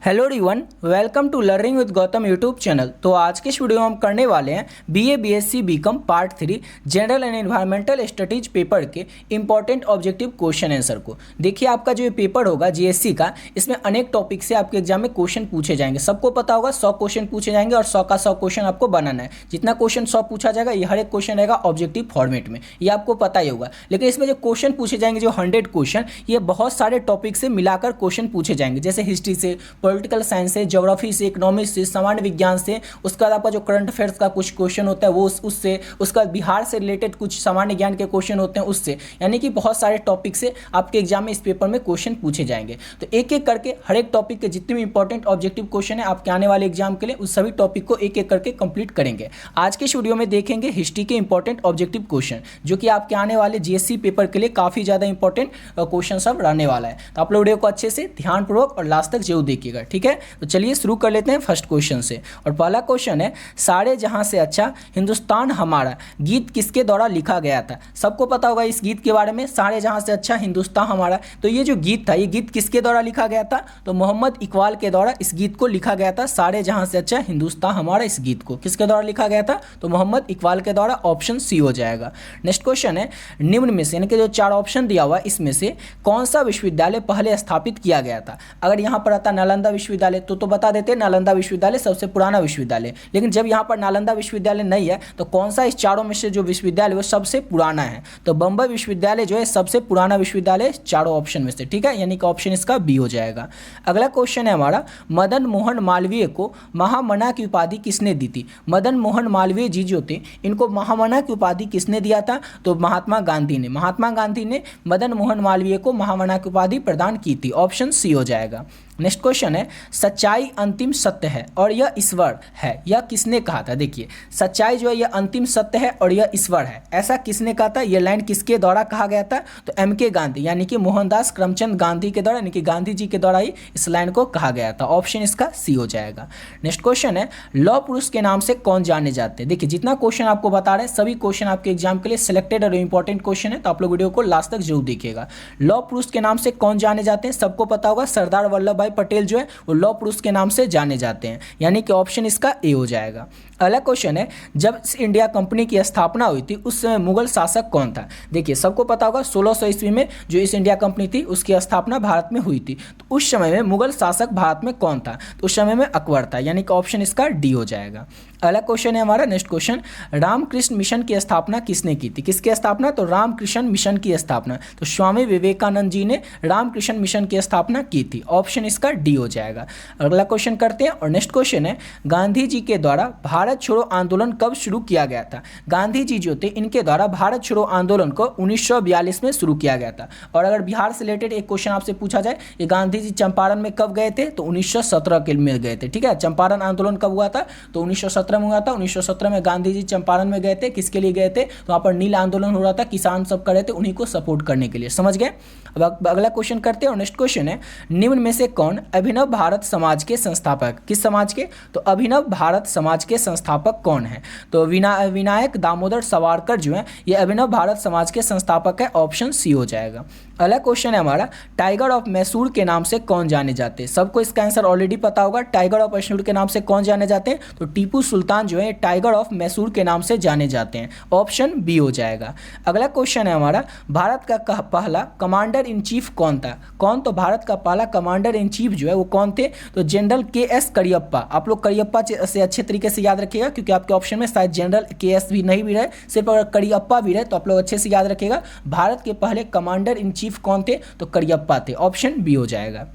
Hello everyone, welcome to learning with Gautam YouTube channel. तो आज के इस वीडियो में हम करने वाले हैं BA BSc BCom part 3 general and environmental studies paper के इंपॉर्टेंट ऑब्जेक्टिव क्वेश्चन आंसर को। देखिए, आपका जो ये पेपर होगा जीएससी का, इसमें अनेक टॉपिक से आपके एग्जाम में क्वेश्चन पूछे जाएंगे। सबको पता होगा 100 क्वेश्चन पूछे जाएंगे और 100 का 100 क्वेश्चन आपको बनाना है। जितना क्वेश्चन 100 पूछा जाएगा, ये हर एक क्वेश्चन रहेगा ऑब्जेक्टिव फॉर्मेट में, ये आपको पता ही होगा। लेकिन इसमें जो क्वेश्चन पूछे जाएंगे, जो 100 क्वेश्चन, ये बहुत सारे टॉपिक से मिलाकर क्वेश्चन पूछे जाएंगे, जैसे हिस्ट्री से, पॉलिटिकल साइंस से, ज्योग्राफी से, इकोनॉमिक्स से, सामान्य विज्ञान से। उसके बाद आपका जो करंट अफेयर्स का कुछ क्वेश्चन होता है वो उससे, उसके बाद बिहार से रिलेटेड कुछ सामान्य ज्ञान के क्वेश्चन होते हैं उससे। यानी कि बहुत सारे टॉपिक से आपके एग्जाम में इस पेपर में क्वेश्चन पूछे जाएंगे। तो एक एक करके हर एक टॉपिक के जितने भी इंपॉर्टेंट ऑब्जेक्टिव क्वेश्चन है आपके आने वाले एग्जाम के लिए, उस सभी टॉपिक को एक एक करके कंप्लीट करेंगे। आज के इस वीडियो में देखेंगे हिस्ट्री के इंपॉर्टेंट ऑब्जेक्टिव क्वेश्चन, जो कि आपके आने वाले जीएससी पेपर के लिए काफी ज्यादा इंपॉर्टेंट क्वेश्चन सब रहने वाला है। तो आप लोग वीडियो को अच्छे से ध्यानपूर्वक और लास्ट तक जरूर देखिएगा, ठीक है। तो चलिए शुरू कर लेते हैं फर्स्ट क्वेश्चन से। और पहला क्वेश्चन है, सारे जहां से अच्छा हिंदुस्तान हमारा गीत किसके द्वारा लिखा गया था। सबको पता होगा इस गीत के बारे में, सारे जहां से अच्छा हिंदुस्तान हमारा। तो ये जो गीत था, ये गीत किसके द्वारा लिखा गया था? तो मोहम्मद इकबाल के द्वारा इस गीत को लिखा गया था। सारे जहां से अच्छा हिंदुस्तान हमारा, इस गीत को किसके द्वारा लिखा गया था? तो मोहम्मद इकबाल के द्वारा। ऑप्शन सी हो जाएगा। नेक्स्ट क्वेश्चन है, निम्न में से, यानी कि जो 4 ऑप्शन दिया हुआ इसमें से कौन सा विश्वविद्यालय पहले स्थापित किया गया था? अगर यहाँ पर आता नालंदा विश्वविद्यालय तो बता देते नालंदा विश्वविद्यालय सबसे पुराना विश्वविद्यालय। लेकिन जब यहाँ पर नालंदा विश्वविद्यालय नहीं है, तो कौन सा इस चारों में से जो विश्वविद्यालय वो सबसे पुराना है? तो बंबई विश्वविद्यालय जो है सबसे पुराना विश्वविद्यालय चारों ऑप्शन में से, ठीक है। यानी कि ऑप्शन इसका बी हो जाएगा। अगला क्वेश्चन है हमारा, मदन मोहन मालवीय को महामना की उपाधि किसने दी थी? मदन मोहन मालवीय जी जो थे, इनको महामना की उपाधि किसने दिया था? तो महात्मा गांधी ने। महात्मा गांधी ने मदन मोहन मालवीय को महामना की उपाधि प्रदान की थी। ऑप्शन सी हो जाएगा। नेक्स्ट क्वेश्चन है, सच्चाई अंतिम सत्य है और यह ईश्वर है, यह किसने कहा था? देखिए, सच्चाई जो है यह अंतिम सत्य है और यह ईश्वर है, ऐसा किसने कहा था? यह लाइन किसके द्वारा कहा गया था? तो एम.के. गांधी, यानी कि मोहनदास करमचंद गांधी के द्वारा, यानी कि गांधी जी के द्वारा ही इस लाइन को कहा गया था। ऑप्शन इसका सी हो जाएगा। नेक्स्ट क्वेश्चन है, लौह पुरुष के नाम से कौन जाने जाते हैं? देखिए, जितना क्वेश्चन आपको बता रहे हैं सभी क्वेश्चन आपके एग्जाम के लिए सिलेक्टेड और इंपॉर्टेंट क्वेश्चन है, तो आप लोग वीडियो को लास्ट तक जरूर देखिएगा। लौह पुरुष के नाम से कौन जाने जाते हैं? सबको पता होगा सरदार वल्लभ भाई पटेल जो है वो लौह पुरुष के नाम से जाने जाते हैं, यानी कि ऑप्शन इसका ए हो जाएगा। अगला क्वेश्चन है, जब इंडिया कंपनी की स्थापना हुई थी उस समय मुगल शासक कौन था? देखिए, सबको पता होगा 1600 ईस्वी में जो ईस्ट इंडिया कंपनी थी उसकी स्थापना भारत में हुई थी। तो उस समय में मुगल शासक भारत में कौन था? तो उस समय में अकबर था, यानी कि ऑप्शन इसका डी हो जाएगा। अगला क्वेश्चन है हमारा, नेक्स्ट क्वेश्चन, रामकृष्ण मिशन की स्थापना किसने की थी? किसकी स्थापना? तो रामकृष्ण मिशन की स्थापना, तो स्वामी विवेकानंद जी ने रामकृष्ण मिशन की स्थापना की थी। ऑप्शन इसका डी हो जाएगा। अगला क्वेश्चन करते हैं और नेक्स्ट क्वेश्चन है, गांधी जी के द्वारा भारत छोड़ो आंदोलन कब शुरू किया गया था? गांधी जी जो थे, इनके द्वारा भारत छोड़ो आंदोलन को 1942 में शुरू किया गया था। और अगर बिहार से रिलेटेड एक क्वेश्चन आपसे पूछा जाए कि गांधी जी चंपारण में कब गए थे, तो 1917 के में गए थे, ठीक है। चंपारण आंदोलन कब हुआ था? तो 1917 में हुआ था। 1917 में गांधी जी चंपारण में गए थे। किसके लिए गए थे? तो वहां पर नील आंदोलन हो रहा था, किसान सब कर रहे थे, उन्हीं को सपोर्ट करने के लिए, समझ गए। अब अगला क्वेश्चन करते हैं और नेक्स्ट क्वेश्चन है, निम्न में से कौन अभिनव भारत समाज के संस्थापक? किस समाज के? तो अभिनव भारत समाज के संस्थापक कौन है? तो विनायक दामोदर सावरकर जो है ये अभिनव भारत समाज के संस्थापक है। ऑप्शन सी हो जाएगा। अगला क्वेश्चन है हमारा, टाइगर ऑफ मैसूर के नाम से कौन जाने जाते हैं? सबको इसका आंसर ऑलरेडी पता होगा। टाइगर ऑफ मैसूर के नाम से कौन जाने जाते हैं? तो टीपू सुल्तान जो है टाइगर ऑफ मैसूर के नाम से जाने जाते हैं। ऑप्शन बी हो जाएगा। अगला क्वेश्चन है हमारा, भारत का पहला कमांडर इन चीफ कौन था? कौन? तो भारत का पहला कमांडर इन चीफ जो है वो कौन थे? तो जनरल के.एस. करियप्पा। आप लोग करियप्पा से अच्छे तरीके से याद रखिएगा, क्योंकि आपके ऑप्शन में शायद जनरल के.एस. भी नहीं भी रहे, सिर्फ अगर करियप्पा भी रहे तो आप लोग अच्छे से याद रखिएगा। भारत के पहले कमांडर इन चीफ कौन थे? तो करियप्पा थे। ऑप्शन बी हो जाएगा।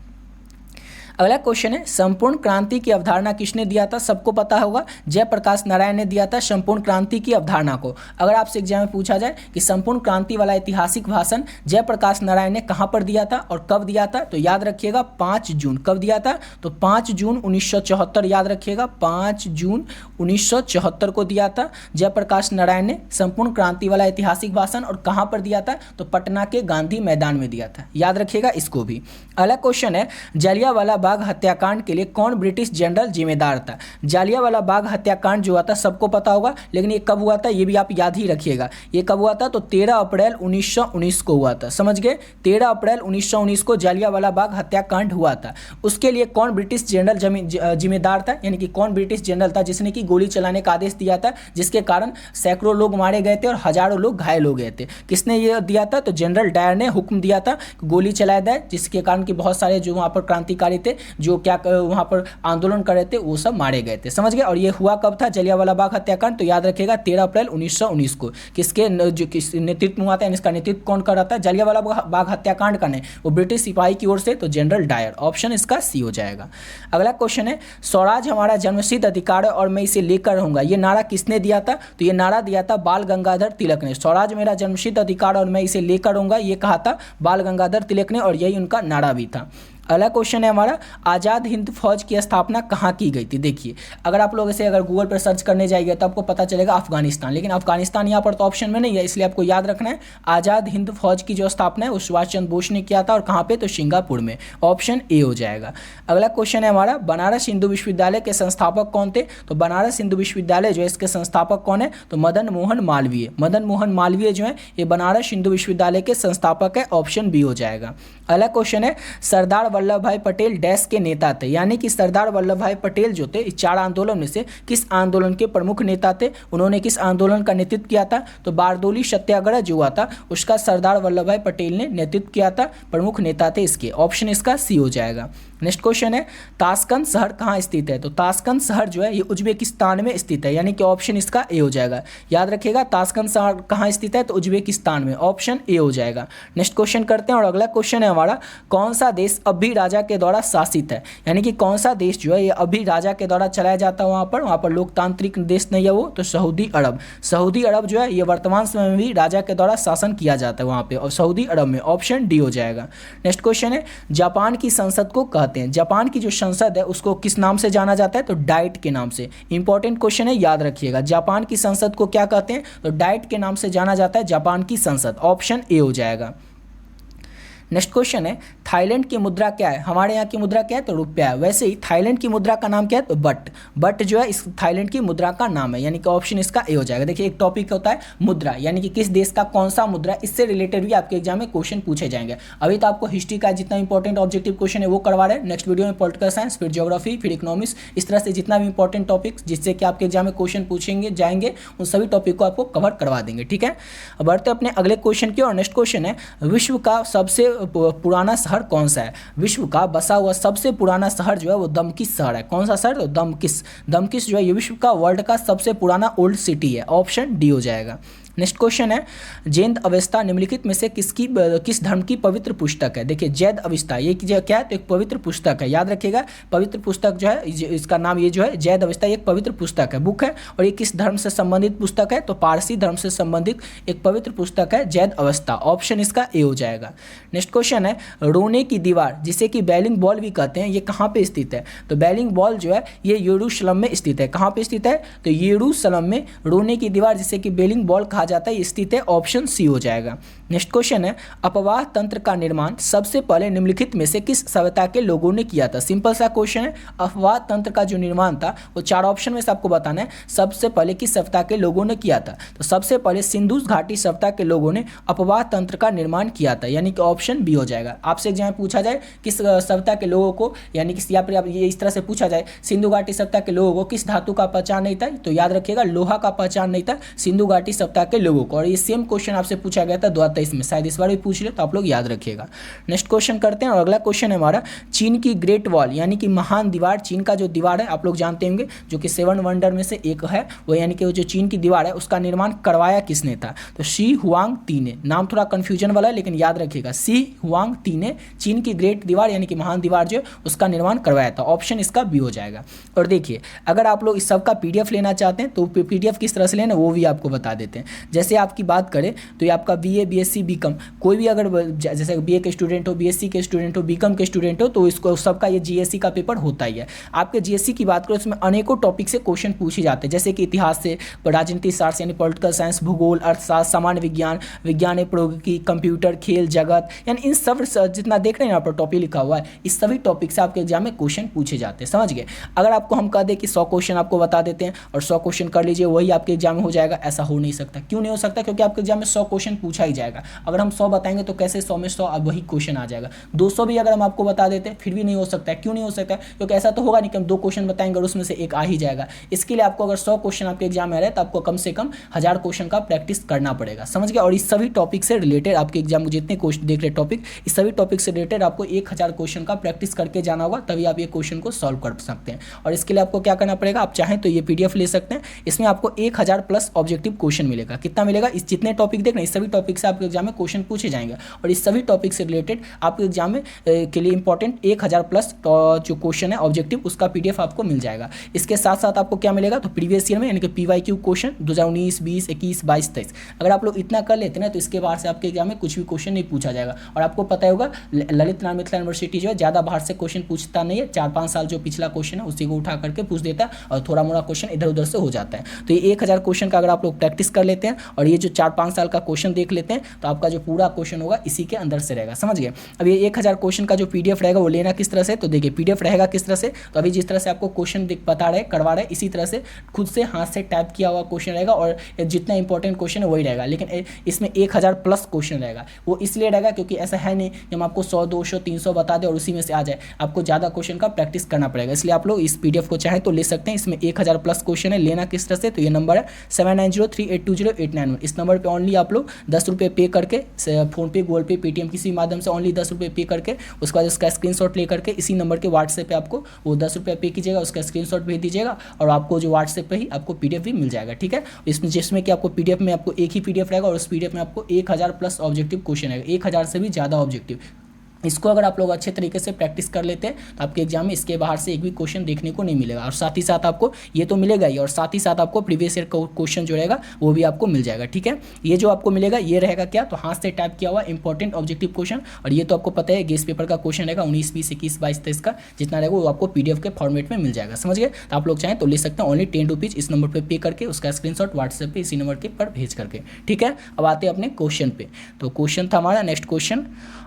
अगला क्वेश्चन है, संपूर्ण क्रांति की अवधारणा किसने दिया था? सबको पता होगा जयप्रकाश नारायण ने दिया था संपूर्ण क्रांति की अवधारणा को। अगर आपसे एग्जाम में पूछा जाए कि संपूर्ण क्रांति वाला ऐतिहासिक भाषण जयप्रकाश नारायण ने कहां पर दिया था और कब दिया था, तो याद रखिएगा 5 जून। कब दिया था? तो 5 जून 1974, याद रखिएगा 5 जून 1974 को दिया था जयप्रकाश नारायण ने संपूर्ण क्रांति वाला ऐतिहासिक भाषण। और कहां पर दिया था? तो पटना के गांधी मैदान में दिया था, याद रखिएगा इसको भी। अगला क्वेश्चन है, जलियांवाला बाग हत्याकांड के लिए कौन ब्रिटिश जनरल जिम्मेदार था? जालियांवाला बाग हत्याकांड जो हुआ था सबको पता होगा, लेकिन ये कब हुआ था ये भी आप याद ही रखिएगा। ये कब हुआ था? तो 13 अप्रैल 1919 को हुआ था। समझ गए? 13 अप्रैल 1919 को जालियांवाला बाग हत्याकांड हुआ था। उसके लिए कौन ब्रिटिश जनरल जिम्मेदार था, यानी कि कौन ब्रिटिश जनरल था जिसने कि गोली चलाने का आदेश दिया था, जिसके कारण सैकड़ों लोग मारे गए थे और हजारों लोग घायल हो गए थे? किसने ये दिया था? तो जनरल डायर ने हुक्म दिया था कि गोली चलाया जाए, जिसके कारण कि बहुत सारे जो वहाँ पर क्रांतिकारी थे, जो क्या वहाँ पर आंदोलन कर रहे थे, वो सब मारे गए थे। समझ गए? और ये हुआ कब था जालियांवाला बाग हत्याकांड? तो याद रखिएगा 13 अप्रैल 1919 को। किसके नेतृत्व में हुआ था, इसका नेतृत्व कौन कर रहा था? जालियांवाला बाग हत्याकांड का नहीं, वो ब्रिटिश सिपाही की ओर से, तो जनरल डायर। ऑप्शन इसका सी हो जाएगा। अगला क्वेश्चन है, स्वराज हमारा जन्मसिद्ध अधिकार है और मैं इसे लेकर रहूंगा, ये नारा किसने दिया था? तो ये नारा दिया था बाल गंगाधर तिलक ने। स्वराज मेरा जन्मसिद्ध अधिकार और मैं इसे लेकर रहूंगा, ये कहा था बाल गंगाधर तिलक ने, और यही उनका नारा भी था। अगला क्वेश्चन है हमारा, आज़ाद हिंद फौज की स्थापना कहाँ की गई थी? देखिए, अगर आप लोग इसे अगर गूगल पर सर्च करने जाएंगे तो आपको पता चलेगा अफगानिस्तान, लेकिन अफगानिस्तान यहाँ पर तो ऑप्शन में नहीं है, इसलिए आपको याद रखना है आज़ाद हिंद फौज की जो स्थापना है वो सुभाष चंद्र बोस ने किया था, और कहाँ पे? तो सिंगापुर में। ऑप्शन ए हो जाएगा। अगला क्वेश्चन है हमारा, बनारस हिंदू विश्वविद्यालय के संस्थापक कौन थे? तो बनारस हिंदू विश्वविद्यालय जो है इसके संस्थापक कौन है? तो मदन मोहन मालवीय। मदन मोहन मालवीय जो है ये बनारस हिंदू विश्वविद्यालय के संस्थापक है। ऑप्शन बी हो जाएगा। अगला क्वेश्चन है, सरदार वल्लभ भाई पटेल डैश के नेता थे, यानी कि सरदार वल्लभ भाई पटेल जो थे इस 4 आंदोलन में से किस आंदोलन के प्रमुख नेता थे? उन्होंने किस आंदोलन का नेतृत्व किया था? तो बारदोली सत्याग्रह जो हुआ था उसका सरदार वल्लभ भाई पटेल ने नेतृत्व किया था, प्रमुख नेता थे इसके। ऑप्शन इसका सी हो जाएगा। नेक्स्ट क्वेश्चन है, ताशकंद शहर कहाँ स्थित है? तो ताशकंद शहर जो है ये उज्बेकिस्तान में स्थित है, यानी कि ऑप्शन इसका ए हो जाएगा। याद रखिएगा ताशकंद शहर कहाँ स्थित है? तो उज्बेकिस्तान में। ऑप्शन ए हो जाएगा। नेक्स्ट क्वेश्चन करते हैं, और अगला क्वेश्चन है हमारा, कौन सा देश अब भी राजा के द्वारा शासित है? यानी कि कौन सा देश जो है ये अभी राजा के द्वारा चलाया जाता है, वहाँ पर लोकतांत्रिक देश नहीं है वो, तो सऊदी अरब। सऊदी अरब जो है ये वर्तमान समय में भी राजा के द्वारा शासन किया जाता है वहाँ पे, और सऊदी अरब में। ऑप्शन डी हो जाएगा। नेक्स्ट क्वेश्चन है, जापान की संसद को कहते हैं, जापान की जो संसद है उसको किस नाम से जाना जाता है? तो डाइट के नाम से। इंपॉर्टेंट क्वेश्चन है, याद रखिएगा। जापान की संसद को क्या कहते हैं? तो डाइट के नाम से जाना जाता है जापान की संसद। ऑप्शन ए हो जाएगा। नेक्स्ट क्वेश्चन है, थाईलैंड की मुद्रा क्या है? हमारे यहाँ की मुद्रा क्या है? तो रुपया है। वैसे ही थाईलैंड की मुद्रा का नाम क्या है? तो बट। बट जो है इस थाईलैंड की मुद्रा का नाम है, यानी कि ऑप्शन इसका ए हो जाएगा। देखिए, एक टॉपिक होता है मुद्रा, यानी कि किस देश का कौन सा मुद्रा, इससे रिलेटेड भी आपके एग्जाम में क्वेश्चन पूछे जाएंगे। अभी तो आपको हिस्ट्री का जितना इंपॉर्टेंट ऑब्जेक्टिव क्वेश्चन है वो करवा रहे हैं, नेक्स्ट वीडियो में पॉलिटिकल साइंस, फिर ज्योग्राफी, फिर इकोनॉमिक्स, इस तरह से जितना भी इंपॉर्टेंट टॉपिक्स जिससे कि आपके एग्जाम में क्वेश्चन पूछेंगे जाएंगे, उन सभी टॉपिक को आपको कवर करवा देंगे। ठीक है, अब बढ़ते अपने अगले क्वेश्चन की। और नेक्स्ट क्वेश्चन है, विश्व का सबसे पुराना शहर कौन सा है? विश्व का बसा हुआ सबसे पुराना शहर जो है वो दमकिस शहर है। कौन सा शहर? तो दमकिस। दमकिस जो है ये विश्व का वर्ल्ड का सबसे पुराना ओल्ड सिटी है। ऑप्शन डी हो जाएगा। नेक्स्ट क्वेश्चन है, जैद अवस्था निम्नलिखित में से किस धर्म की पवित्र पुस्तक है? देखिए, जैद अवस्था ये क्या है? तो एक पवित्र पुस्तक है। याद रखिएगा, पवित्र पुस्तक जो है इसका नाम ये जो है जैद अवस्था, एक पवित्र पुस्तक है, बुक है। और ये किस धर्म से संबंधित पुस्तक है? तो पारसी धर्म से संबंधित एक पवित्र पुस्तक है जैद अवस्था। ऑप्शन इसका ए हो जाएगा। नेक्स्ट क्वेश्चन है, रोने की दीवार जिसे कि बेलिंग वॉल भी कहते हैं, ये कहाँ पे स्थित है? तो बेलिंग वॉल जो है ये यरूशलेम में स्थित है। कहाँ पे स्थित है? तो यरूशलेम में रोने की दीवार जिसे कि बेलिंग वॉल कहा जाता है स्थित है। ऑप्शन सी हो जाएगा। नेक्स्ट क्वेश्चन है, अपवाह तंत्र का निर्माण सबसे पहले निम्नलिखित में से किस सभ्यता के लोगों ने किया था? सिंपल सा क्वेश्चन है, अपवाह तंत्र का जो निर्माण था वो 4 ऑप्शन में से आपको बताना है सबसे पहले किस सभ्यता के लोगों ने किया था। तो सबसे पहले सिंधु घाटी सभ्यता के लोगों ने अपवाह तंत्र का निर्माण किया था, यानी कि ऑप्शन बी हो जाएगा। आपसे एग्जाम में पूछा जाए किस सभ्यता के लोगों को, यानी कि या फिर ये इस तरह से पूछा जाए सिंधु घाटी सभ्यता के लोगों को किस धातु का पहचान नहीं था, तो याद रखिएगा लोहा का पहचान नहीं था सिंधु घाटी सभ्यता के लोगों को। और ये सेम क्वेश्चन आपसे पूछा गया था 2023 में, शायद इस बार भी पूछ ले, तो आप लोग याद रखिएगा। नेक्स्ट क्वेश्चन करते हैं, और अगला क्वेश्चन है हमारा, चीन की ग्रेट वॉल यानी कि महान दीवार, चीन का जो दीवार है आप लोग जानते होंगे जो कि 7 वंडर में से एक है, वो यानी कि वो जो चीन की दीवार है उसका निर्माण करवाया किसने था? तो शी हुआंग-ती ने। नाम थोड़ा कंफ्यूजन वाला है लेकिन याद रखिएगा, शी हुआंग-ती ने चीन की ग्रेट दीवार यानी कि महान दीवार जो उसका निर्माण करवाया था। ऑप्शन इसका बी हो जाएगा। और देखिए, अगर आप लोग इस सब का PDF लेना चाहते हैं तो PDF किस तरह से लेना वो भी आपको बता देते हैं। जैसे आपकी बात करें तो ये आपका BA BSc BCom कोई भी अगर जैसे BA के स्टूडेंट हो, BSc के स्टूडेंट हो, BCom के स्टूडेंट हो, तो इसको सबका ये GSC का पेपर होता ही है। आपके GSC की बात करें उसमें अनेकों टॉपिक से क्वेश्चन पूछे जाते हैं, जैसे कि इतिहास से, राजनीति शास्त्र यानी पॉलिटिकल साइंस, भूगोल, अर्थशास्त्र, सामान्य विज्ञान, विज्ञान प्रौद्योगिकी, कंप्यूटर, खेल जगत, यानी इन सब जितना देख रहे हैं यहाँ पर टॉपिक लिखा हुआ है, इस सभी टॉपिक से आपके एग्जाम में क्वेश्चन पूछे जाते हैं। समझ गए? अगर आपको हम कह दें कि 100 क्वेश्चन आपको बता देते हैं और 100 क्वेश्चन कर लीजिए वही आपके एग्जाम में हो जाएगा, ऐसा हो नहीं सकता। क्यों नहीं हो सकता? क्योंकि आपके एग्जाम में 100 क्वेश्चन पूछा ही जाएगा। अगर हम 100 बताएंगे तो कैसे 100 में 100 अब वही क्वेश्चन आ जाएगा। 200 भी अगर हम आपको बता देते हैं फिर भी नहीं हो सकता है। क्यों नहीं हो सकता? क्योंकि ऐसा तो होगा नहीं कि हम 2 क्वेश्चन बताएंगे और उसमें से एक आ ही जाएगा। इसके लिए आपको अगर 100 क्वेश्चन आपके एग्जाम में आ रहे हैं तो आपको कम से कम 1000 क्वेश्चन का प्रैक्टिस करना पड़ेगा। समझ गया? और इस सभी टॉपिक से रिलेटेड आपके एग्जाम में जितने क्वेश्चन देख रहे टॉपिक, इस सभी टॉपिक से रिलेटेड आपको 1000 क्वेश्चन का प्रैक्टिस करके जाना होगा, तभी आप ये क्वेश्चन को सॉल्व कर सकते हैं। और इसके लिए आपको क्या करना पड़ेगा, आप चाहें तो ये PDF ले सकते हैं, इसमें आपको 1000 प्लस ऑब्जेक्टिव क्वेश्चन मिलेगा। कितना मिलेगा? इस जितने टॉपिक देख रहे हैं इस सभी टॉपिक से आपके एग्जाम में क्वेश्चन पूछे जाएंगे और इस सभी टॉपिक से रिलेटेड आपके एग्जाम में के लिए इंपॉर्टेंट 1000 प्लस जो क्वेश्चन है ऑब्जेक्टिव, उसका PDF आपको मिल जाएगा। इसके साथ साथ आपको क्या मिलेगा, तो प्रीवियस ईयर में यानी कि PYQ क्वेश्चन 2019, 20, 21, 22, 23, अगर आप लोग इतना कर लेते हैं ना तो इसके बाहर से आपके एग्जाम में कुछ भी क्वेश्चन नहीं पूछा जाएगा। और आपको पता होगा ललित नारायण मिथिला यूनिवर्सिटी जो है ज़्यादा बाहर से क्वेश्चन पूछता नहीं है, 4-5 साल जो पिछला क्वेश्चन है उसी को उठा करके पूछ देता है और थोड़ा मोड़ा क्वेश्चन इधर उधर से हो जाता है। तो ये 1000 क्वेश्चन का अगर आप लोग प्रैक्टिस कर लेते हैं और ये जो 4-5 साल का क्वेश्चन देख लेते हैं तो आपका जो पूरा क्वेश्चन होगा इसी के अंदर से रहेगा। समझ गए? अब ये 1000 क्वेश्चन का जो PDF रहेगा वो लेना किस तरह से, तो देखिए PDF रहेगा किस तरह से, तो अभी जिस तरह से आपको क्वेश्चन बता रहे करवा रहे इसी तरह से खुद से हाथ से टाइप किया हुआ क्वेश्चन रहेगा और जितना इंपॉर्टेंट क्वेश्चन है वही रहेगा। लेकिन इसमें 1000 प्लस क्वेश्चन रहेगा। वो इसलिए रहेगा क्योंकि ऐसा है नहीं कि हम आपको 100, 200, 300 बता दें और उसी में से आ जाए, आपको ज़्यादा क्वेश्चन का प्रैक्टिस करना पड़ेगा। इसलिए आप लोग इस PDF को चाहें तो ले सकते हैं। इसमें 1000 प्लस क्वेश्चन है। लेना किस तरह से, तो ये नंबर है 7903820891। इस नंबर पर ऑनली आप लोग 10 रुपये पे करके, फ़ोनपे, गूगल पे, पेटीएम किसी माध्यम से ऑनली 10 रुपये पे करके उसके बाद उसका स्क्रीनशॉट ले करके इसी नंबर के व्हाट्सएप पे आपको वो 10 रुपये पे कीजिएगा, उसका स्क्रीनशॉट भेज दीजिएगा और आपको जो व्हाट्सएप पे ही आपको PDF भी मिल जाएगा। ठीक है? इसमें जिसमें कि आपको PDF में आपको एक ही PDF रहेगा और उस PDF में आपको 1000 प्लस ऑब्जेक्टिव क्वेश्चन आएगा, 1000 से भी ज़्यादा ऑब्जेक्टिव। इसको अगर आप लोग अच्छे तरीके से प्रैक्टिस कर लेते हैं तो आपके एग्जाम में इसके बाहर से एक भी क्वेश्चन देखने को नहीं मिलेगा। और साथ ही साथ आपको ये तो मिलेगा ही और साथ ही साथ आपको प्रीवियस ईयर क्वेश्चन जो रहेगा वो भी आपको मिल जाएगा। ठीक है? ये जो आपको मिलेगा ये रहेगा क्या, तो हाथ से टाइप किया हुआ इंपॉर्टेंट ऑब्जेक्टिव क्वेश्चन। और ये तो आपको पता है गेस्ट पेपर का क्वेश्चन रहेगा 19, 20, 21, 22, 23 का जितना रहेगा वो आपको PDF के फॉर्मेट में मिल जाएगा। समझ गए? तो आप लोग चाहें तो ले सकते हैं ऑनली 10 रुपीज़ इस नंबर पर पे करके, उसका स्क्रीनशॉट व्हाट्सएप पे इसी नंबर के पर भेज करके। ठीक है? अब आते हैं अपने क्वेश्चन पे। तो क्वेश्चन था हमारा नेक्स्ट क्वेश्चन,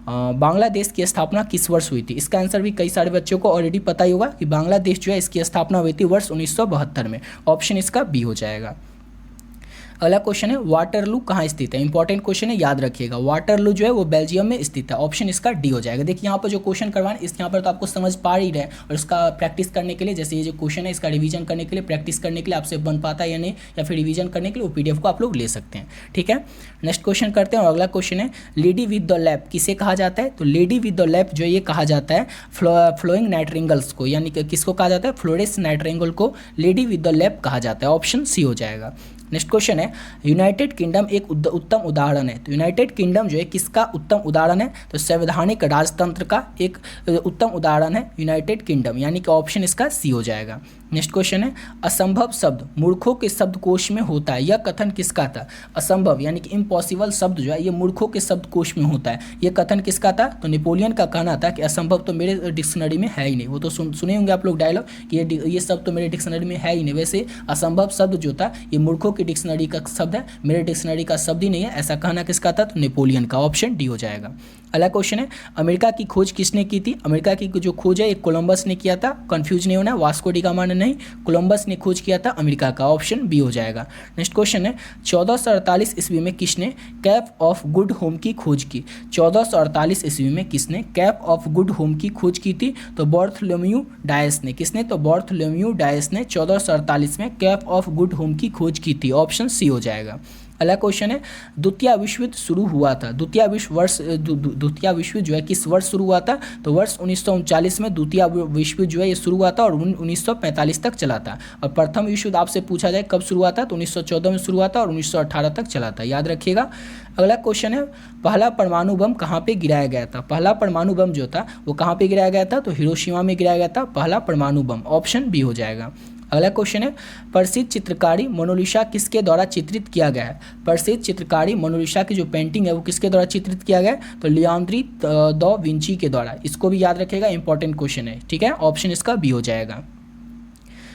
बांग्लादेश की स्थापना किस वर्ष हुई थी? इसका आंसर भी कई सारे बच्चों को ऑलरेडी पता ही होगा कि बांग्लादेश जो है इसकी स्थापना हुई थी वर्ष 1972 में। ऑप्शन इसका बी हो जाएगा। अगला क्वेश्चन है वाटरलू कहाँ स्थित है? इंपॉर्टेंट क्वेश्चन है, याद रखिएगा। वाटरलू जो है वो बेल्जियम में स्थित है। ऑप्शन इसका डी हो जाएगा। देखिए यहाँ पर जो क्वेश्चन करवाएं इस यहाँ पर तो आपको समझ पा ही रहे और इसका प्रैक्टिस करने के लिए, जैसे ये जो क्वेश्चन है इसका रिवीजन करने के लिए, प्रैक्टिस करने के लिए आपसे बन पाता है या नहीं, या फिर रिवीजन करने के लिए वो PDF को आप लोग ले सकते हैं। ठीक है? नेक्स्ट क्वेश्चन करते हैं और अगला क्वेश्चन है लेडी विद द लैप किसे कहा जाता है? तो लेडी विद द लैप जो ये कहा जाता है फ्लोइंग नाइट्रिंगल्स को, यानी कि किसको कहा जाता है? फ्लोरेस नाइट्रिंगल को लेडी विद द लैप कहा जाता है। ऑप्शन सी हो जाएगा। नेक्स्ट क्वेश्चन है यूनाइटेड किंगडम एक उत्तम उदाहरण है। तो यूनाइटेड किंगडम जो है किसका उत्तम उदाहरण है? तो संवैधानिक राजतंत्र का एक उत्तम उदाहरण है यूनाइटेड किंगडम, यानी कि ऑप्शन इसका सी हो जाएगा। नेक्स्ट क्वेश्चन है असंभव शब्द मूर्खों के शब्दकोश में होता है, यह कथन किसका था? असंभव यानी कि इम्पॉसिबल शब्द जो है ये मूर्खों के शब्दकोश में होता है, ये कथन किसका था? तो नेपोलियन का कहना था कि असंभव तो मेरे डिक्शनरी में है ही नहीं। वो तो सुने होंगे आप लोग डायलॉग कि ये शब्द तो मेरे डिक्शनरी में है ही नहीं। वैसे असंभव शब्द जो था ये मूर्खों की डिक्शनरी का शब्द है, मेरे डिक्शनरी का शब्द ही नहीं है। ऐसा कहना किसका था? तो नेपोलियन का। ऑप्शन डी हो जाएगा। अगला क्वेश्चन है अमेरिका की खोज किसने की थी? अमेरिका की जो खोज है ये कोलंबस ने किया था। कंफ्यूज नहीं होना, वास्को डी गामा ने नहीं, कोलंबस ने खोज किया था अमेरिका का। ऑप्शन बी हो जाएगा। नेक्स्ट क्वेश्चन है 1448 ईस्वी में किसने कैप ऑफ गुड होम की खोज की? 1448 ईस्वी में किसने कैप ऑफ गुड होम की खोज की थी? तो बार्थोलोम्यू डायस ने। किसने? तो बार्थोलोम्यू डायस ने 1448 में कैप ऑफ गुड होम की खोज की थी। ऑप्शन सी हो जाएगा। अगला क्वेश्चन है द्वितीय विश्व युद्ध शुरू हुआ था, द्वितीय विश्व युद्ध जो है किस वर्ष शुरू हुआ था? तो वर्ष 1939 में द्वितीय विश्व युद्ध जो है ये शुरू हुआ था और 1945 तक चला था। और प्रथम विश्व युद्ध आपसे पूछा जाए कब शुरू हुआ था? तो 1914 में शुरू हुआ था और 1918 तक चला था, याद रखिएगा। अगला क्वेश्चन है पहला परमाणु बम कहाँ पे गिराया गया था? पहला परमाणु बम जो था वो कहाँ पे गिराया गया था? तो हिरोशिमा में गिराया गया था पहला परमाणु बम। ऑप्शन बी हो जाएगा। अगला क्वेश्चन है प्रसिद्ध चित्रकारी मोनालिसा किसके द्वारा चित्रित किया गया है। प्रसिद्ध चित्रकारी मोनालिसा की जो पेंटिंग है वो किसके द्वारा चित्रित किया गया है, तो लियोनार्डो दा विंची के द्वारा। इसको भी याद रखिएगा, इंपॉर्टेंट क्वेश्चन है, ठीक है। ऑप्शन इसका बी हो जाएगा।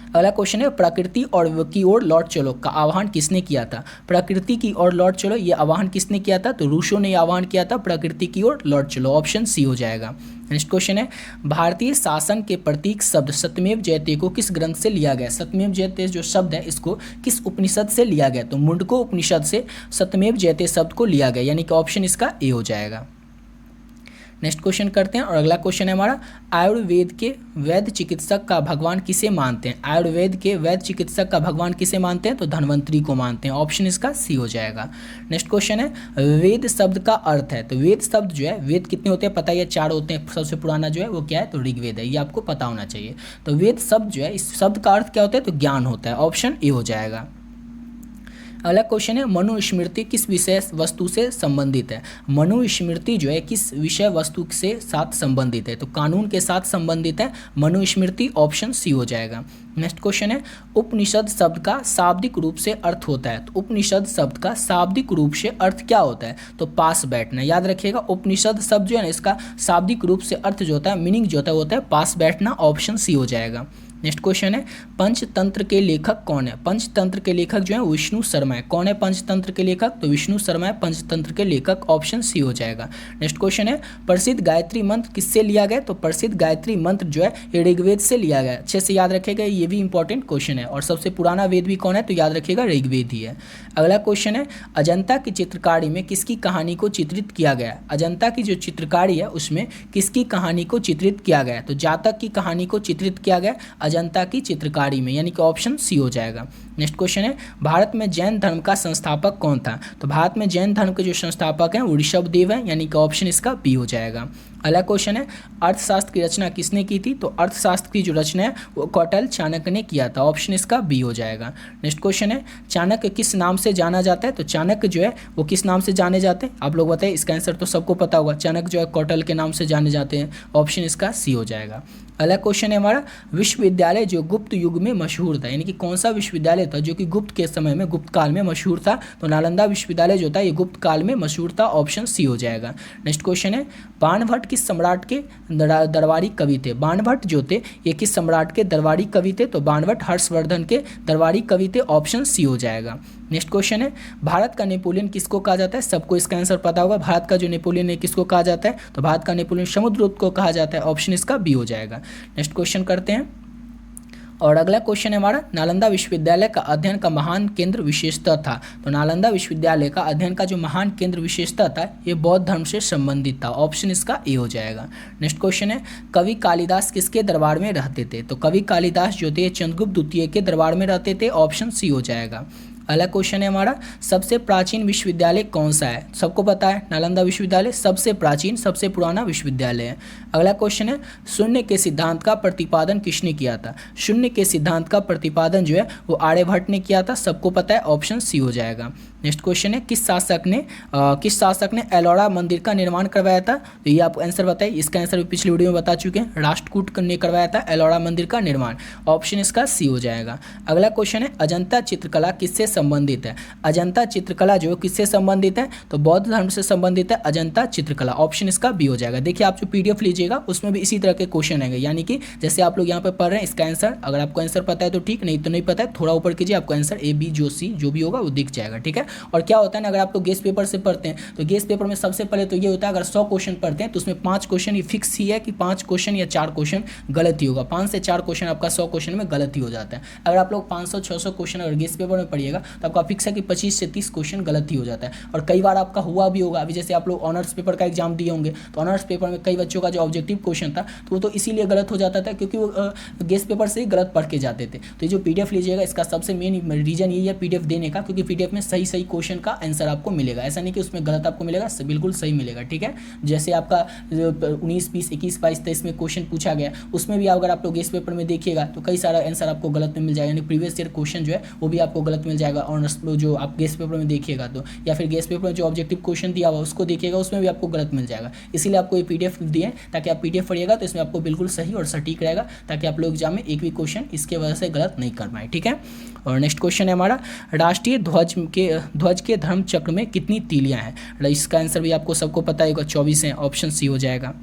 अगला क्वेश्चन है प्रकृति और की ओर लौट चलो का आह्वान किसने किया था। प्रकृति की ओर लौट चलो ये आह्वान किसने किया था, तो रूसो ने आह्वान किया था प्रकृति की ओर लौट चलो। ऑप्शन सी हो जाएगा। नेक्स्ट क्वेश्चन है भारतीय शासन के प्रतीक शब्द सत्यमेव जयते को किस ग्रंथ से लिया गया। सत्यमेव जयते जो शब्द है इसको किस उपनिषद से लिया गया, तो मुंडको उपनिषद से सत्यमेव जयते शब्द को लिया गया, यानी कि ऑप्शन इसका ए हो जाएगा। नेक्स्ट क्वेश्चन करते हैं और अगला क्वेश्चन है हमारा आयुर्वेद के वैद्य चिकित्सक का भगवान किसे मानते हैं। आयुर्वेद के वैद्य चिकित्सक का भगवान किसे मानते हैं, तो धन्वंतरी को मानते हैं। ऑप्शन इसका सी हो जाएगा। नेक्स्ट क्वेश्चन है वेद शब्द का अर्थ है, तो वेद शब्द जो है, वेद कितने होते हैं पता है, 4 होते हैं। सबसे पुराना जो है वो क्या है, तो ऋग्वेद है, ये आपको पता होना चाहिए। तो वेद शब्द जो है, इस शब्द का अर्थ क्या होता है, तो ज्ञान होता है। ऑप्शन ए हो जाएगा। अगला क्वेश्चन है मनुस्मृति किस विषय वस्तु से संबंधित है। मनुस्मृति जो है किस विषय वस्तु से साथ संबंधित है, तो कानून के साथ संबंधित है मनुस्मृति। ऑप्शन सी हो जाएगा। नेक्स्ट क्वेश्चन है उपनिषद शब्द का शाब्दिक रूप से अर्थ होता है, तो उपनिषद शब्द का शाब्दिक रूप से अर्थ क्या होता है, तो पास बैठना। याद रखिएगा उपनिषद शब्द जो है ना इसका शाब्दिक रूप से अर्थ जो होता है, मीनिंग जो होता है पास बैठना। ऑप्शन सी हो जाएगा। नेक्स्ट क्वेश्चन है पंचतंत्र के लेखक कौन है। पंचतंत्र के लेखक जो है विष्णु शर्मा है। कौन है पंचतंत्र के लेखक, तो विष्णु शर्मा है पंचतंत्र के लेखक। ऑप्शन सी हो जाएगा। नेक्स्ट क्वेश्चन है प्रसिद्ध गायत्री मंत्र किससे लिया गया, तो प्रसिद्ध गायत्री मंत्र जो है ये ऋग्वेद से लिया गया। अच्छे से याद रखिएगा, ये भी इंपॉर्टेंट क्वेश्चन है। और सबसे पुराना वेद भी कौन है, तो याद रखिएगा ऋग्वेद ही है। अगला क्वेश्चन है अजंता की चित्रकारी में किसकी कहानी को चित्रित किया गया। अजंता की जो चित्रकारी है उसमें किसकी कहानी को चित्रित किया गया, तो जातक की कहानी को चित्रित किया गया अजंता की चित्रकारी में, यानी कि ऑप्शन सी हो जाएगा। नेक्स्ट क्वेश्चन है भारत में जैन धर्म का संस्थापक कौन था, तो भारत में जैन धर्म के जो संस्थापक हैं वो ऋषभदेव हैं, यानी कि ऑप्शन इसका बी हो जाएगा। अगला क्वेश्चन है अर्थशास्त्र की रचना किसने की थी, तो अर्थशास्त्र की जो रचना है वो कौटिल्य चाणक्य ने किया था। ऑप्शन इसका बी हो जाएगा। नेक्स्ट क्वेश्चन है चाणक्य किस नाम से जाना जाता है, तो चाणक्य जो है वो किस नाम से जाने जाते हैं, आप लोग बताइए। इसका आंसर तो सबको पता होगा, चाणक्य जो है कौटिल्य के नाम से जाने जाते हैं। ऑप्शन इसका सी हो जाएगा। अगला क्वेश्चन है हमारा विश्वविद्यालय जो गुप्त युग में मशहूर था, यानी कि कौन सा विश्वविद्यालय था जो कि गुप्त के समय में गुप्त काल में मशहूर था, तो नालंदा विश्वविद्यालय जो था ये गुप्त काल में मशहूर था। ऑप्शन सी हो जाएगा। नेक्स्ट क्वेश्चन है बाणभट्ट किस सम्राट के दरबारी कवि थे। बाणभट्ट जो थे ये किस सम्राट के दरबारी कवि थे, तो बाणभट्ट हर्षवर्धन के दरबारी कवि थे। ऑप्शन सी हो जाएगा। नेक्स्ट क्वेश्चन है भारत का नेपोलियन किसको कहा जाता है, सबको इसका आंसर पता होगा। भारत का जो नेपोलियन है किसको कहा जाता है, तो भारत का नेपोलियन समुद्रगुप्त को कहा जाता है। ऑप्शन इसका बी हो जाएगा। नेक्स्ट क्वेश्चन करते हैं और अगला क्वेश्चन है हमारा नालंदा विश्वविद्यालय का अध्ययन का महान केंद्र विशेषता था, तो नालंदा विश्वविद्यालय का अध्ययन का जो महान केंद्र विशेषता था ये बौद्ध धर्म से संबंधित था। ऑप्शन इसका ए हो जाएगा। नेक्स्ट क्वेश्चन है कवि कालिदास किसके दरबार में रहते थे, तो कवि कालिदास जो थे चंद्रगुप्त द्वितीय के दरबार में रहते थे। ऑप्शन सी हो जाएगा। अगला क्वेश्चन है हमारा सबसे प्राचीन विश्वविद्यालय कौन सा है, सबको पता है नालंदा विश्वविद्यालय सबसे प्राचीन सबसे पुराना विश्वविद्यालय है। अगला क्वेश्चन है शून्य के सिद्धांत का प्रतिपादन किसने किया था। शून्य के सिद्धांत का प्रतिपादन जो है वो आर्यभट्ट ने किया था, सबको पता है। ऑप्शन सी हो जाएगा। नेक्स्ट क्वेश्चन है किस शासक ने एलोरा मंदिर का निर्माण करवाया था, तो ये आपको आंसर बताइए। इसका आंसर भी पिछले वीडियो में बता चुके हैं, राष्ट्रकूट ने करवाया था एलोरा मंदिर का निर्माण। ऑप्शन इसका सी हो जाएगा। अगला क्वेश्चन है अजंता चित्रकला किससे संबंधित है। अजंता चित्रकला जो किससे संबंधित है, तो बौद्ध धर्म से संबंधित है अजंता चित्रकला। ऑप्शन इसका बी हो जाएगा। देखिए आप जो पीडीएफ लीजिएगा उसमें भी इसी तरह के क्वेश्चन आएंगे, यानी कि जैसे आप लोग यहाँ पे पढ़ रहे हैं इसका आंसर अगर आपको आंसर पता है तो ठीक, नहीं तो नहीं पता है थोड़ा ऊपर कीजिए, आपको आंसर ए बी जो सी जो भी होगा वो दिख जाएगा। ठीक है। और क्या होता है ना, अगर आप लोग गेस्ट पेपर से पढ़ते हैं तो गेस्ट पेपर में सबसे पहले तो ये होता है अगर 100 क्वेश्चन पढ़ते हैं तो उसमें 5 क्वेश्चन ये फिक्स ही है कि 5 क्वेश्चन या 4 क्वेश्चन गलत ही होगा। 5 से 4 क्वेश्चन आपका 100 क्वेश्चन में गलत ही हो जाता है। अगर आप लोग 500-600 क्वेश्चन अगर गेस्ट पेपर में पढ़िएगा तो आपका फिक्स है कि 25 से 30 क्वेश्चन गलत ही हो जाता है। और कई बार आपका हुआ भी होगा, अभी जैसे आप लोग ऑनर्स पेपर का एग्जाम दिए होंगे तो ऑनर्स पेपर में कई बच्चों का जो ऑब्जेक्टिव क्वेश्चन था तो वो तो इसीलिए गलत हो जाता था क्योंकि वो गेस्ट पेपर से ही गलत पढ़ के जाते थे। तो ये जो पीडीएफ लीजिएगा इसका सबसे मेन रीजन यही है पीडीएफ देने का, क्योंकि पीडीएफ में सही सही क्वेश्चन का आंसर आपको मिलेगा, ऐसा नहीं कि उसमें गलत आपको मिलेगा, बिल्कुल सही मिलेगा। ठीक है। जैसे आपका 19, 20, 21, 22, 23 में क्वेश्चन पूछा गया उसमें भी अगर आप लोग गेस्ट पेपर में देखिएगा तो कई सारा आंसर आपको गलत में मिल जाएगा, यानी प्रीवियस ईयर क्वेश्चन जो है वो भी आपको गलत मिल जाएगा। जाएगा, ऑनर्स जो आप गेस्ट पेपर में देखिएगा तो, या फिर गेस्ट पेपर में जो ऑब्जेक्टिव क्वेश्चन दिया हुआ उसको देखिएगा, उसमें भी आपको गलत मिल जाएगा। इसीलिए आपको ये PDF दिए ताकि आप PDF पढ़िएगा तो इसमें आपको बिल्कुल सही और सटीक रहेगा, ताकि आप लोग एग्जाम में एक भी क्वेश्चन इसके वजह से गलत नहीं कर पाए। ठीक है, और नेक्स्ट क्वेश्चन है हमारा, राष्ट्रीय ध्वज के धर्म चक्र में कितनी तीलियां हैं? इसका आंसर भी आपको सबको पता होगा, 24 है, ऑप्शन सी हो जाएगा।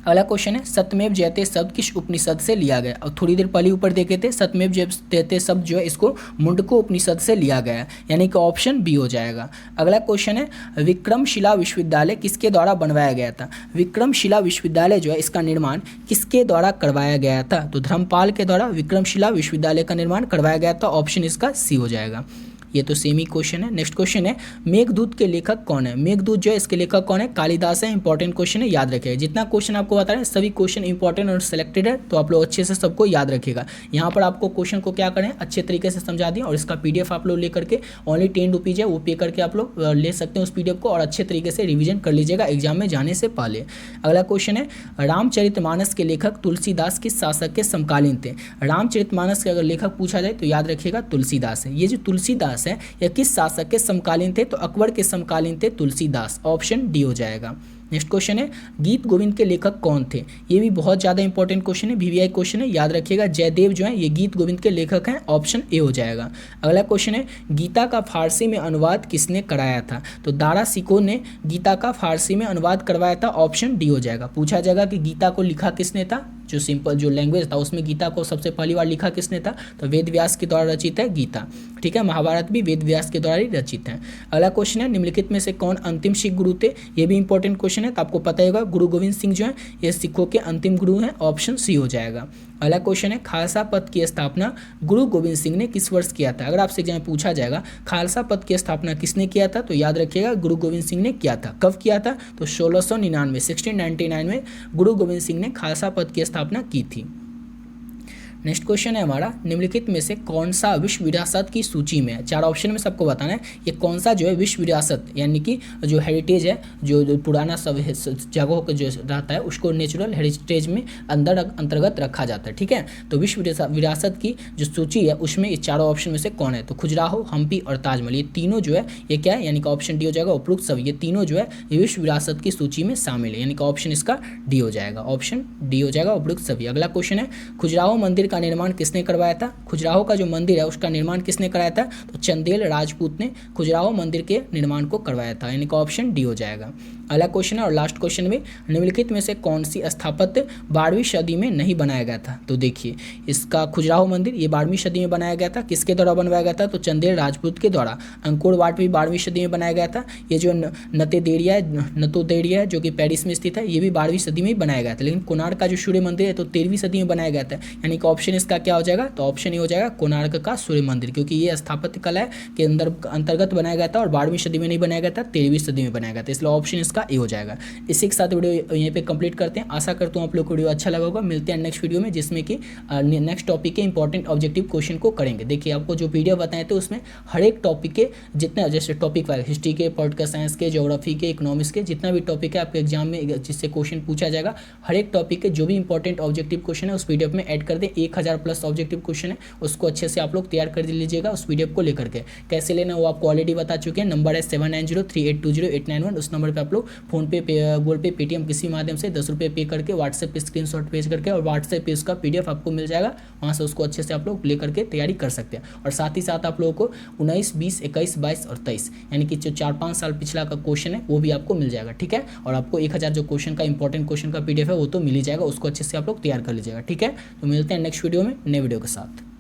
अगला क्वेश्चन है, सत्यमेव जयते शब्द किस उपनिषद से लिया गया? और थोड़ी देर पहले ऊपर देखे थे, सत्यमेव जयते शब्द जो है इसको मुंडको उपनिषद से लिया गया है, यानी कि ऑप्शन बी हो जाएगा। अगला क्वेश्चन है, विक्रमशिला विश्वविद्यालय किसके द्वारा बनवाया गया था? विक्रमशिला विश्वविद्यालय जो है इसका निर्माण किसके द्वारा करवाया गया था? तो धर्मपाल के द्वारा विक्रमशिला विश्वविद्यालय का निर्माण करवाया गया था, ऑप्शन इसका सी हो जाएगा। ये तो सेम ही क्वेश्चन है। नेक्स्ट क्वेश्चन है, मेघदूत के लेखक कौन है? मेघदूत जो है इसके लेखक कौन है? कालिदास है। इंपॉर्टेंट क्वेश्चन है, याद रखिएगा। जितना क्वेश्चन आपको बता रहे हैं सभी क्वेश्चन इंपॉर्टेंट और सिलेक्टेड है, तो आप लोग अच्छे से सबको याद रखिएगा। यहाँ पर आपको क्वेश्चन को क्या करें, अच्छे तरीके से समझा दिया, और इसका PDF आप लोग लेकर के ओनली 10 रुपीज़ है वो पे करके आप लोग ले सकते हैं उस PDF को, और अच्छे तरीके से रिविजन कर लीजिएगा एग्जाम में जाने से पहले। अगला क्वेश्चन है, रामचरितमानस के लेखक तुलसीदास किस शासक के समकालीन थे? रामचरितमानस के अगर लेखक पूछा जाए तो याद रखिएगा तुलसीदास है। ये जो तुलसीदास है यह किस शासक के समकालीन थे? तो अकबर के समकालीन थे तुलसीदास, ऑप्शन डी हो जाएगा। नेक्स्ट क्वेश्चन है, गीत गोविंद के लेखक कौन थे? ये भी बहुत ज़्यादा इंपॉर्टेंट क्वेश्चन है, VVI क्वेश्चन है, याद रखिएगा। जयदेव जो है ये गीत गोविंद के लेखक हैं, ऑप्शन ए हो जाएगा। अगला क्वेश्चन है, गीता का फारसी में अनुवाद किसने कराया था? तो दारा सिकों ने गीता का फारसी में अनुवाद करवाया था, ऑप्शन डी हो जाएगा। पूछा जाएगा कि गीता को लिखा किसने था, जो सिंपल जो लैंग्वेज था उसमें गीता को सबसे पहली बार लिखा किसने था? तो वेद व्यास के द्वारा रचित है गीता। ठीक है, महाभारत भी वेद व्यास के द्वारा ही रचित है। अगला क्वेश्चन है, निम्नलिखित में से कौन अंतिम सिख गुरु थे? ये भी इंपॉर्टेंट क्वेश्चन है, तो आपको पता होगा गुरु गोविंद सिंह जो है ये सिखों के अंतिम गुरु हैं, ऑप्शन सी हो जाएगा। अगला क्वेश्चन है, खालसा पंथ की स्थापना गुरु गोविंद सिंह ने किस वर्ष किया था? अगर आपसे एग्जाम में पूछा जाएगा खालसा पंथ की स्थापना किसने किया था, तो याद रखिएगा गुरु गोविंद सिंह ने किया था। कब किया था? तो 1699 में गुरु गोविंद सिंह ने खालसा पंथ की स्थापना की थी। नेक्स्ट क्वेश्चन है हमारा, निम्नलिखित में से कौन सा विश्व विरासत की सूची में है? 4 ऑप्शन में सबको बताना है ये कौन सा जो है विश्व विरासत, यानी कि जो हेरिटेज है, जो पुराना सब जगहों का जो रहता है उसको नेचुरल हेरिटेज में अंतर्गत रखा जाता है। ठीक है, तो विश्व विरासत की जो सूची है उसमें ये 4 ऑप्शन में से कौन है? तो खजुराहो, हम्पी और ताजमहल, ये तीनों जो है ये क्या है, यानी कि ऑप्शन डी हो जाएगा। उपरोक्त सब ये तीनों जो है ये विश्व विरासत की सूची में शामिल है, यानी कि ऑप्शन इसका डी हो जाएगा, ऑप्शन डी हो जाएगा उपरोक्त सभी। अगला क्वेश्चन है, खजुराहो मंदिर का निर्माण किसने करवाया था? खजुराहो का जो मंदिर है उसका निर्माण किसने कराया था? तो चंदेल राजपूत ने खजुराहो मंदिर के निर्माण को करवाया था, यानी कि ऑप्शन डी हो जाएगा। अगला क्वेश्चन है और लास्ट क्वेश्चन में, निम्नलिखित में से कौन सी स्थापत्य 12वीं सदी में नहीं बनाया गया था? तो देखिए इसका खजुराहो मंदिर ये 12वीं सदी में बनाया गया था, किसके द्वारा बनवाया गया था? तो चंदेल राजपूत के द्वारा। अंकोर वाट भी 12वीं सदी में बनाया गया था। ये जो नतोदेरिया है जो कि पेरिस में स्थित है, ये भी 12वीं सदी में ही बनाया गया था। लेकिन कोणार्क का जो सूर्य मंदिर है तो 13वीं सदी में बनाया गया था, यानी कि ऑप्शन इसका क्या हो जाएगा? तो ऑप्शन ये हो जाएगा कोणार्क का सूर्य मंदिर, क्योंकि ये स्थापत्य कला के अंतर्गत बनाया गया था और 12वीं सदी में नहीं बनाया गया था, 13वीं सदी में बनाया गया था, इसलिए ऑप्शन इसका ए हो जाएगा। इसी के साथ वीडियो यहीं पे कंप्लीट करते हैं। आशा करता हूँ आप लोग को वीडियो अच्छा लगा होगा। मिलते हैं नेक्स्ट वीडियो में, जिसमें कि नेक्स्ट टॉपिक के इंपॉर्टेंट ऑब्जेक्टिव क्वेश्चन को करेंगे। देखिए आपको जो वीडियो बताए थे उसमें हर एक टॉपिक के जितना, जैसे टॉपिक वाइज हिस्ट्री के, पॉलिटिकल साइंस के, ज्योग्राफी के, इकोनॉमिक्स के, जितना भी टॉपिक है आपके एग्जाम में जिससे क्वेश्चन पूछा जाएगा, हर एक टॉपिक के जो भी इंपॉर्टेंट ऑब्जेक्टिव क्वेश्चन है उस पीडीएफ में ऐड कर दें। 1000 प्लस ऑब्जेक्टिव क्वेश्चन है, उसको अच्छे से आप लोग तैयार कर लीजिएगा उस पीडीएफ को लेकर के। कैसे लेना वो आपको ऑलरेडी बता चुके हैं। नंबर है 7903820891। उस नंबर पर आप लोग फोन पे, गूगल पे, पेटीएम किसी माध्यम से 10 रुपये पे करके व्हाट्सएप पे स्क्रीनशॉट भेज करके और व्हाट्सएप पे उसका पीडीएफ आपको मिल जाएगा, वहाँ से उसको अच्छे से आप लोग लेकर के तैयारी कर सकते हैं। और साथ ही साथ आप लोगों को 19, 20, 21, 22 और 23 यानी कि जो 4-5 साल पिछला का क्वेश्चन है वो भी आपको मिल जाएगा। ठीक है, और आपको 1000 जो क्वेश्चन का इंपॉर्टेंट क्वेश्चन का पीडीएफ है वो तो मिल ही जाएगा, उसको अच्छे से आप लोग तैयार कर लीजिएगा। ठीक है, तो मिलते हैं नेक्स्ट वीडियो में नए वीडियो के साथ।